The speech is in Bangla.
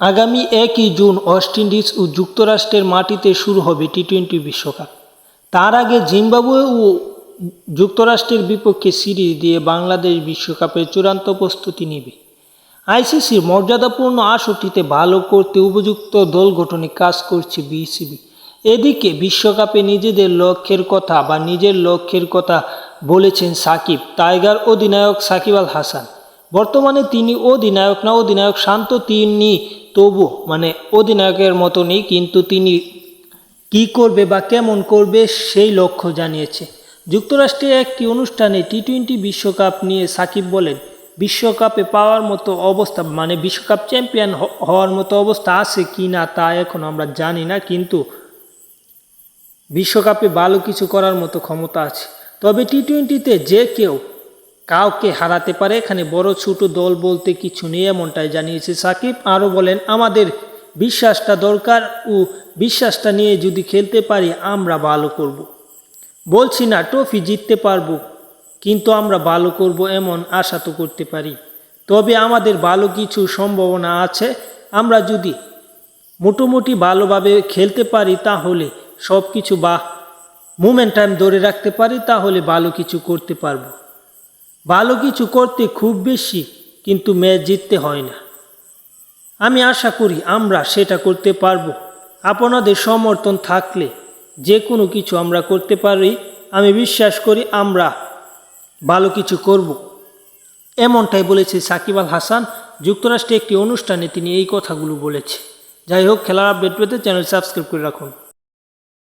আগামী 1 জুন ওয়েস্ট ইন্ডিজ ও যুক্তরাষ্ট্রের মাটিতে শুরু হবে টি-20 বিশ্বকাপ। তার আগে জিম্বাবুয়ে ও যুক্তরাষ্ট্রের বিপক্ষে সিরিজ দিয়ে বাংলাদেশ বিশ্বকাপের চূড়ান্ত প্রস্তুতি নেবে। আইসিসির মর্যাদাপূর্ণ আসরটিতে ভালো করতে উপযুক্ত দল গঠনে কাজ করছে বিসিবি। এদিকে বিশ্বকাপে নিজের লক্ষ্যের কথা বলেছেন সাকিব। টাইগার অধিনায়ক সাকিব আল হাসান। বর্তমানে তিনি অধিনায়ক শান্ত তিনি তবু অধিনায়কের মতো নেই, কিন্তু তিনি কি করবে বা কেমন করবে সেই লক্ষ্য জানিয়েছে। যুক্তরাষ্ট্রের একটি অনুষ্ঠানে টি-20 বিশ্বকাপ নিয়ে সাকিব বলেন, বিশ্বকাপে পাওয়ার মতো অবস্থা বিশ্বকাপ চ্যাম্পিয়ন হওয়ার মতো অবস্থা আছে কি না তা এখন আমরা জানি না, কিন্তু বিশ্বকাপে ভালো কিছু করার মতো ক্ষমতা আছে। তবে টি-20তে যে কেউ কাউকে হারাতে পারে, এখানে বড় ছোট দল বলতে কিছু নেই, এমনটাই জানিয়েছে সাকিব। আরও বলেন, আমাদের বিশ্বাসটা দরকার ও বিশ্বাসটা নিয়ে যদি খেলতে পারি আমরা ভালো করব। বলছি না ট্রফি জিততে পারবো, কিন্তু আমরা ভালো করব এমন আশা তো করতে পারি। তবে আমাদের ভালো কিছু সম্ভাবনা আছে। আমরা যদি মোটামুটি ভালোভাবে খেলতে পারি, তাহলে সব কিছু মোমেন্টাম ধরে রাখতে পারি, তাহলে ভালো কিছু করতে পারবো। ভালো কিছু করতে খুব বেশি কিন্তু ম্যাচ জিততে হয় না। আমি আশা করি আমরা সেটা করতে পারবো। আপনাদের সমর্থন থাকলে যে কোনো কিছু আমরা করতে পারি। আমি বিশ্বাস করি আমরা ভালো কিছু করব, এমনটাই বলেছে সাকিব আল হাসান। যুক্তরাষ্ট্রে একটি অনুষ্ঠানে তিনি এই কথাগুলো বলেছে। যাই হোক, খেলার আপডেট পেতে চ্যানেল সাবস্ক্রাইব করে রাখুন।